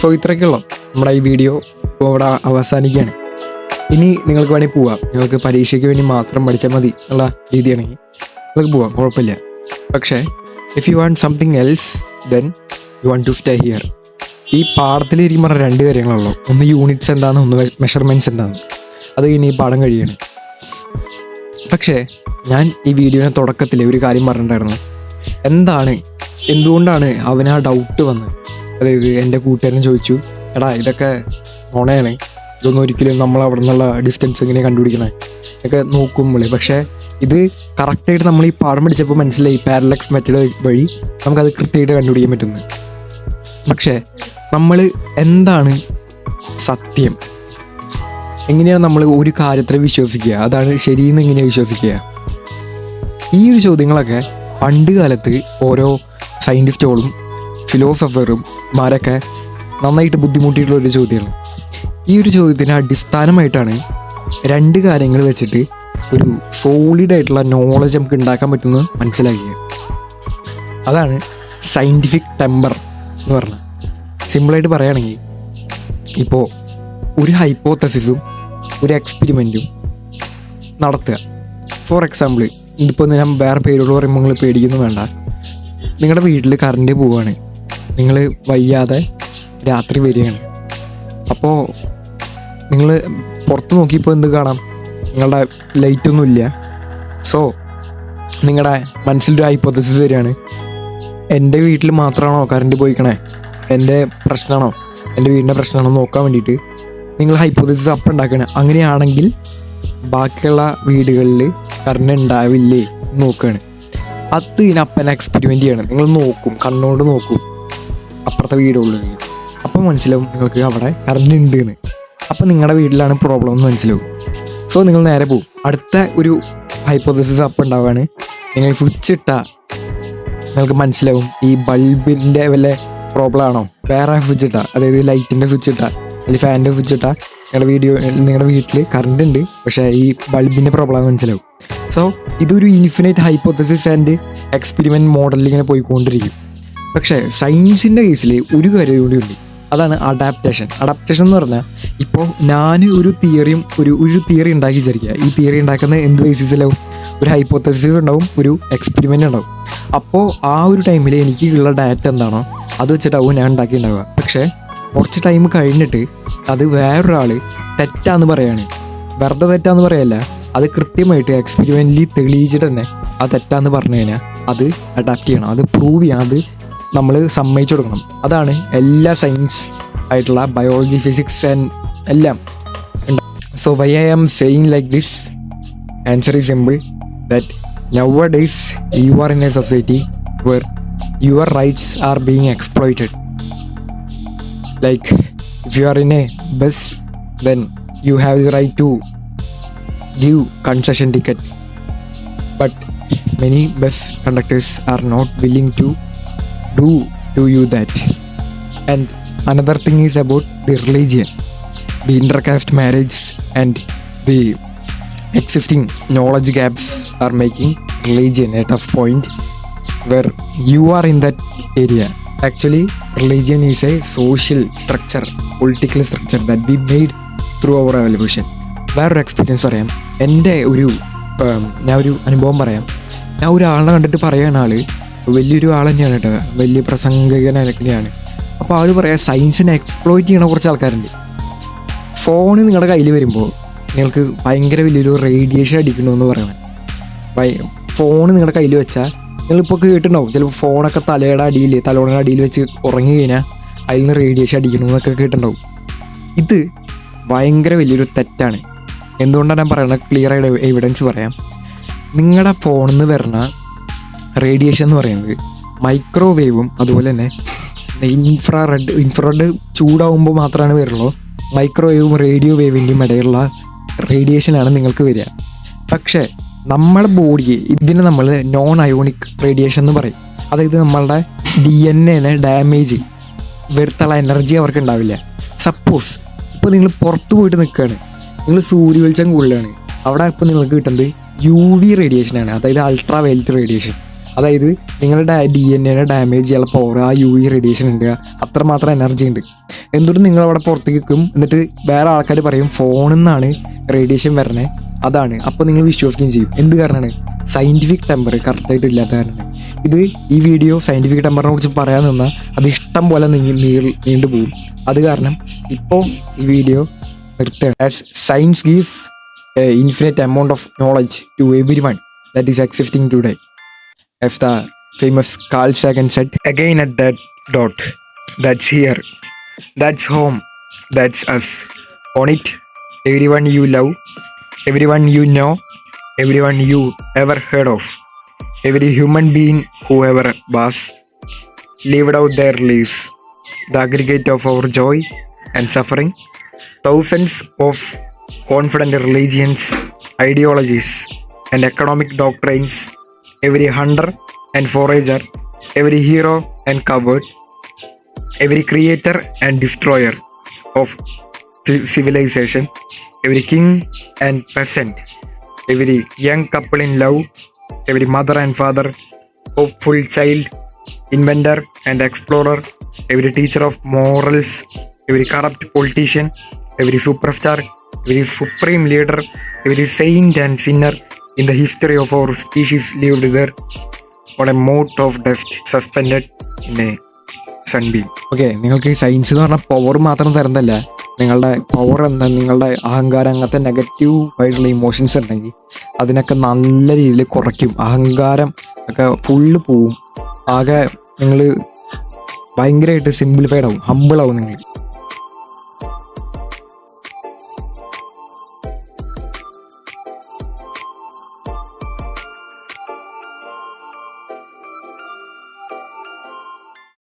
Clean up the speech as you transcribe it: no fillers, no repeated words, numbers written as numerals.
So ഇത്രയൊക്കെയുള്ളൂ നമ്മുടെ ഈ video ഇവിടെ അവസാനിക്കുകയാണ്. ഇനി നിങ്ങൾക്ക് വേണമെങ്കിൽ പോവാം. നിങ്ങൾക്ക് പരീക്ഷയ്ക്ക് വേണ്ടി മാത്രം പഠിച്ചാൽ മതി എന്നുള്ള രീതിയാണെങ്കിൽ നിങ്ങൾക്ക് പോവാം, കുഴപ്പമില്ല. പക്ഷേ if you want something else then you want to stay here. ഈ പാഠത്തിലിരിക്കും പറഞ്ഞ 2 കാര്യങ്ങളുള്ളൂ. ഒന്ന് യൂണിറ്റ്സ് എന്താണെന്ന്, ഒന്ന് മെഷർമെൻറ്റ്സ് എന്താണെന്ന്. അത് ഇനി ഈ പാഠം കഴിയാണ്. പക്ഷേ ഞാൻ ഈ വീഡിയോയുടെ തുടക്കത്തിൽ ഒരു കാര്യം പറഞ്ഞിട്ടുണ്ടായിരുന്നു. എന്തുകൊണ്ടാണ് അവന് ആ ഡൗട്ട് വന്നത്. അതായത് എൻ്റെ കൂട്ടുകാരൻ ചോദിച്ചു, എടാ ഇതൊക്കെ നുണയാണ്, ഇതൊന്നും ഒരിക്കലും നമ്മൾ അവിടെ നിന്നുള്ള ഡിസ്റ്റൻസ് എങ്ങനെ കണ്ടുപിടിക്കണേ ഒക്കെ നോക്കുമ്പോൾ. പക്ഷേ ഇത് കറക്റ്റായിട്ട് നമ്മൾ ഈ പാഠം പഠിച്ചപ്പോൾ മനസ്സിലായി, പാരലക്സ് മെത്തേഡ് വഴി നമുക്കത് കൃത്യമായിട്ട് കണ്ടുപിടിക്കാൻ പറ്റുന്നത്. പക്ഷേ നമ്മൾ എന്താണ് സത്യം, എങ്ങനെയാണ് നമ്മൾ ഒരു കാര്യത്തിൽ വിശ്വസിക്കുക, അതാണ് ശരിയെന്ന് എങ്ങനെയാണ് വിശ്വസിക്കുക? ഈ ഒരു ചോദ്യങ്ങളൊക്കെ പണ്ട് കാലത്ത് ഓരോ സയൻറ്റിസ്റ്റുകളും ഫിലോസഫറും മാരൊക്കെ നന്നായിട്ട് ബുദ്ധിമുട്ടിയിട്ടുള്ളൊരു ചോദ്യമാണ്. ഈ ഒരു ചോദ്യത്തിന് അടിസ്ഥാനമായിട്ടാണ് 2 കാര്യങ്ങൾ വെച്ചിട്ട് ഒരു സോളിഡായിട്ടുള്ള നോളജ് നമുക്ക് ഉണ്ടാക്കാൻ പറ്റുന്നത് മനസ്സിലാക്കിയത്. അതാണ് സയൻറ്റിഫിക് ടെമ്പർ എന്ന് പറഞ്ഞത്. സിമ്പിളായിട്ട് പറയുകയാണെങ്കിൽ, ഇപ്പോൾ ഒരു ഹൈപ്പോത്തസിസും ഒരു എക്സ്പെരിമെൻറ്റും നടത്തുക. ഫോർ എക്സാമ്പിൾ, ഇതിപ്പോൾ ഞാൻ വേറെ പേരോട് പറയുമ്പോൾ നിങ്ങൾ പേടിക്കുന്നു വേണ്ട. നിങ്ങളുടെ വീട്ടിൽ കറണ്ട് പോവുകയാണ്, നിങ്ങൾ വയ്യാതെ രാത്രി വരികയാണ്. അപ്പോൾ നിങ്ങൾ പുറത്ത് നോക്കിയപ്പോൾ എന്ത് കാണാം? നിങ്ങളുടെ ലൈറ്റൊന്നുമില്ല. സോ നിങ്ങളുടെ മനസ്സിലൊരു ഹൈപ്പോത്തസിസ് വരികയാണ്, എൻ്റെ വീട്ടിൽ മാത്രമാണോ കറണ്ട് പോയിക്കണേ, എൻ്റെ പ്രശ്നമാണോ, എൻ്റെ വീടിൻ്റെ പ്രശ്നമാണോ നോക്കാൻ വേണ്ടിയിട്ട് നിങ്ങൾ ഹൈപ്പോത്തസിസ് അപ്പം ഉണ്ടാക്കുകയാണ്. അങ്ങനെയാണെങ്കിൽ ബാക്കിയുള്ള വീടുകളിൽ കറണ്ട് ഉണ്ടാവില്ലേ നോക്കുകയാണ്. അത് ഇതിനപ്പൻ എക്സ്പെരിമെൻ്റ് ചെയ്യണം. നിങ്ങൾ നോക്കും, കണ്ണോട് നോക്കും അപ്പുറത്തെ വീടുകളിൽ. അപ്പം മനസ്സിലാവും നിങ്ങൾക്ക് അവിടെ കറണ്ട് ഉണ്ട് എന്ന്. അപ്പം നിങ്ങളുടെ വീട്ടിലാണ് പ്രോബ്ലം എന്ന് മനസ്സിലാവും. സോ നിങ്ങൾ നേരെ പോവും. അടുത്ത ഒരു ഹൈപ്പോത്തസിസ് അപ്പം ഉണ്ടാവുകയാണ്, നിങ്ങൾ സ്വിച്ച് ഇട്ടാൽ നിങ്ങൾക്ക് മനസ്സിലാവും ഈ ബൾബിൻ്റെ വല്ല പ്രോബ്ലം ആണോ. വേറെ സ്വിച്ച് ഇട്ടാൽ, അതായത് ലൈറ്റിൻ്റെ സ്വിച്ച് ഇട്ടാൽ അല്ലെങ്കിൽ ഫാനിൻ്റെ സ്വിച്ച് ഇട്ടാൽ നിങ്ങളുടെ വീട്ടിൽ കറണ്ട് ഉണ്ട്, പക്ഷേ ഈ ബൾബിൻ്റെ പ്രോബ്ലം ആണെന്ന് മനസ്സിലാവും. സോ ഇതൊരു ഇൻഫിനൈറ്റ് ഹൈപ്പോത്തസിസ് ആൻഡ് എക്സ്പെരിമെൻറ്റ് മോഡലിൽ ഇങ്ങനെ പോയിക്കൊണ്ടിരിക്കും. പക്ഷേ സയൻസിൻ്റെ കേസിൽ ഒരു കാര്യം കൂടി ഉണ്ട്, അതാണ് അഡാപ്റ്റേഷൻ. അഡാപ്റ്റേഷൻ എന്ന് പറഞ്ഞാൽ, ഇപ്പോൾ ഞാൻ ഒരു തിയറി ഉണ്ടാക്കി വിചാരിക്കുക. ഈ തിയറി ഉണ്ടാക്കുന്ന എന്ത് ബേസിസിലാവും? ഒരു ഹൈപ്പോത്തസിസ് ഉണ്ടാവും, ഒരു എക്സ്പെരിമെൻ്റ് ഉണ്ടാവും. അപ്പോൾ ആ ഒരു ടൈമിൽ എനിക്കുള്ള ഡാറ്റ എന്താണോ അത് വെച്ചിട്ടാവും ഞാൻ ഉണ്ടാക്കിയിട്ടുണ്ടാവുക. പക്ഷേ കുറച്ച് ടൈം കഴിഞ്ഞിട്ട് അത് വേറൊരാൾ തെറ്റാന്ന് പറയാണ്. വെറുതെ തെറ്റാന്ന് പറയല്ല, അത് കൃത്യമായിട്ട് എക്സ്പെരിമെൻ്റലി തെളിയിച്ചിട്ട് തന്നെ അത് തെറ്റാന്ന് പറഞ്ഞു കഴിഞ്ഞാൽ അത് അഡാപ്റ്റ് ചെയ്യണം, അത് പ്രൂവ് ചെയ്യണം, അത് നമ്മൾ സമ്മതിച്ചു കൊടുക്കണം. അതാണ് എല്ലാ സയൻസ് ആയിട്ടുള്ള ബയോളജി, ഫിസിക്സ് ആൻഡ് എല്ലാം. So why I am saying like this? Answer is simple, that nowadays you are in a society where your rights are being exploited. Like if you are in a bus, then you have the right to give concession ticket, but many bus conductors are not willing to do to you that. And another thing is about the religion, the intercaste marriage and the existing knowledge gaps are making religion a tough point where you are in that area. Actually religion is a social structure, political structure that we made through our evolution. വേറൊരു experience പറയാം. ഞാൻ ഒരു അനുഭവം പറയാം. ഞാൻ ഒരാളെ കണ്ടിട്ട് പറയുന്ന ആൾ വലിയൊരു ആൾ തന്നെയാണ് കേട്ടോ, വലിയ പ്രസംഗകനാണ്. അപ്പോൾ ആൾ പറയാം, സയൻസിനെ എക്സ്പ്ലോയിറ്റ് ചെയ്യണ കുറച്ച് ആൾക്കാരുണ്ട്. ഫോണ് നിങ്ങളുടെ കയ്യിൽ വരുമ്പോൾ നിങ്ങൾക്ക് ഭയങ്കര വലിയൊരു റേഡിയേഷൻ അടിക്കണമെന്ന് പറയണം. ഫോണ് നിങ്ങളുടെ കയ്യിൽ വെച്ചാൽ നിങ്ങളിപ്പോൾ കേട്ടിട്ടുണ്ടാവും, ചിലപ്പോൾ ഫോണൊക്കെ തലോണയുടെ അടിയിൽ വെച്ച് ഉറങ്ങി കഴിഞ്ഞാൽ അതിൽ നിന്ന് റേഡിയേഷൻ അടിക്കണമെന്നൊക്കെ കേട്ടിട്ടുണ്ടാവും. ഇത് ഭയങ്കര വലിയൊരു തെറ്റാണ്. എന്തുകൊണ്ടാണ് ഞാൻ പറയുന്നത്? ക്ലിയർ ആയിട്ട് എവിഡൻസ് പറയാം. നിങ്ങളുടെ ഫോണിൽ നിന്ന് വരുന്ന റേഡിയേഷൻ എന്ന് പറയുന്നത് മൈക്രോവേവും അതുപോലെ തന്നെ ഇൻഫ്രാറെഡ് ചൂടാവുമ്പോൾ മാത്രമാണ് വരുള്ളൂ. മൈക്രോവേവും റേഡിയോ വേവിൻ്റെയും ഇടയിലുള്ള റേഡിയേഷനാണ് നിങ്ങൾക്ക് വരിക. പക്ഷേ നമ്മുടെ ബോഡിയെ ഇതിനെ നമ്മൾ നോൺ അയോണിക് റേഡിയേഷൻ എന്ന് പറയും. അതായത് നമ്മളുടെ DNA ഡാമേജ് വരുത്തുള്ള എനർജി അവർക്ക് ഉണ്ടാവില്ല. സപ്പോസ് ഇപ്പോൾ നിങ്ങൾ പുറത്ത് പോയിട്ട് നിൽക്കുകയാണ്, നിങ്ങൾ സൂര്യവെളിച്ചം കൂടുതലാണ്, അവിടെ ഇപ്പോൾ നിങ്ങൾക്ക് കിട്ടുന്നത് UV റേഡിയേഷനാണ്, അതായത് അൾട്രാ വയലറ്റ് റേഡിയേഷൻ. അതായത് നിങ്ങളുടെ DNA ഡാമേജ് ചെയ്യാനുള്ള പവർ ആ UV റേഡിയേഷൻ ഉണ്ട്, അത്രമാത്രം എനർജി ഉണ്ട്. എന്തുകൊണ്ട് നിങ്ങളവിടെ പുറത്തേക്ക് നിൽക്കും, എന്നിട്ട് വേറെ ആൾക്കാർ പറയും ഫോണിൽ നിന്നാണ് റേഡിയേഷൻ വരണേ, അതാണ്. അപ്പോൾ നിങ്ങൾ വിശ്വസിക്കുകയും ചെയ്യും. എന്ത് കാരണമാണ്? സയൻറ്റിഫിക് ടെമ്പർ കറക്റ്റായിട്ട് ഇല്ലാത്ത കാരണമാണ്. ഈ വീഡിയോ സയൻറ്റിഫിക് ടെമ്പറിനെ കുറിച്ച് പറയാൻ നിന്നാൽ അത് ഇഷ്ടം പോലെ നീണ്ടു പോകും. അത് കാരണം ഇപ്പോൾ ഈ വീഡിയോ നിർത്തുകയാണ്. As science gives infinite amount of knowledge to everyone that is existing today. As the famous Carl Sagan said, again at that dot, that's here, that's home, that's us. On it, everyone you love, everyone you know, everyone you ever heard of, every human being who ever was, lived out their lives, the aggregate of our joy and suffering, thousands of confident religions, ideologies, and economic doctrines, every hunter and forager, every hero and coward, every creator and destroyer of civilization, every king and peasant, every young couple in love, every mother and father, hopeful child, inventor and explorer, every teacher of morals, every corrupt politician, every superstar, every supreme leader, every saint and sinner in the history of our species lived there on a mote of dust suspended in a sunbeam. Okay, നിങ്ങൾക്ക് science എന്ന് പറഞ്ഞാൽ power മാത്രം തരുന്നതല്ല. നിങ്ങളുടെ power എന്താ, നിങ്ങളുടെ അഹങ്കാരം, അങ്ങനത്തെ negative ആയിട്ടുള്ള ഇമോഷൻസ് ഉണ്ടെങ്കിൽ അതിനൊക്കെ നല്ല രീതിയിൽ കുറയ്ക്കും. അഹങ്കാരം ഒക്കെ ഫുള്ള് പോവും. ആകെ നിങ്ങൾ ഭയങ്കരമായിട്ട് സിംപ്ലിഫൈഡ് ആവും, ഹമ്പിളാവും നിങ്ങൾ.